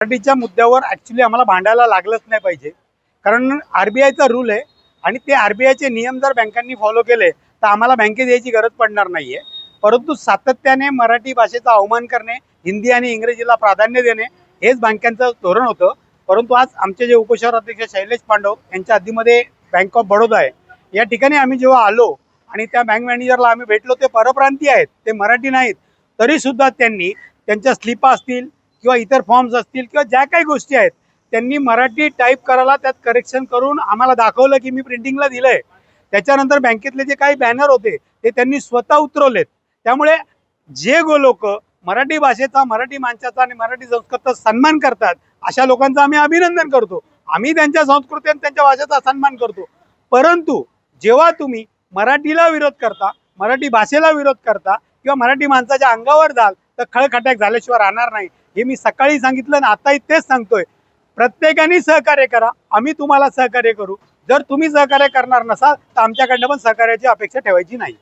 मराठीच्या मुद्द्यावर ॲक्च्युली आम्हाला भांडायला लागलंच नाही पाहिजे, कारण आरबीआयचा रूल आहे आणि ते आरबीआयचे नियम जर बँकांनी फॉलो केले तर आम्हाला बँकेत यायची गरज पडणार नाही आहे. परंतु सातत्याने मराठी भाषेचा अवमान करणे, हिंदी आणि इंग्रजीला प्राधान्य देणे हेच बँकांचं धोरण होतं. परंतु आज आमचे जे उपशहराध्यक्ष शैलेश पांडव यांच्या हद्दीमध्ये बँक ऑफ बडोदा आहे, या ठिकाणी आम्ही जेव्हा आलो आणि त्या बँक मॅनेजरला आम्ही भेटलो, ते परप्रांतीय आहेत, ते मराठी नाहीत. तरीसुद्धा त्यांनी त्यांच्या स्लिपा असतील किंवा इतर फॉर्म्स असतील किंवा ज्या काही गोष्टी आहेत त्यांनी मराठी टाईप करायला त्यात करेक्शन करून आम्हाला दाखवलं की मी प्रिंटिंगला दिलंय. त्याच्यानंतर बँकेतले जे काही बॅनर होते ते त्यांनी स्वतः उतरवलेत. त्यामुळे जे लोक मराठी भाषेचा, मराठी माणसाचा आणि मराठी संस्कृतीचा सन्मान करतात अशा लोकांचं आम्ही अभिनंदन करतो. आम्ही त्यांच्या संस्कृती आणि त्यांच्या भाषेचा सन्मान करतो. परंतु जेव्हा तुम्ही मराठीला विरोध करता, मराठी भाषेला विरोध करता किंवा मराठी माणसाच्या अंगावर जाल तर खळखटाक झाल्याशिवाय राहणार नाही. हे मी सकाळी सांगितलं आणि आताही तेच सांगतोय. प्रत्येकाने सहकार्य करा, आम्ही तुम्हाला सहकार्य करू. जर तुम्ही सहकार्य करणार नसाल तर आमच्याकडनं पण सहकार्याची अपेक्षा ठेवायची नाही.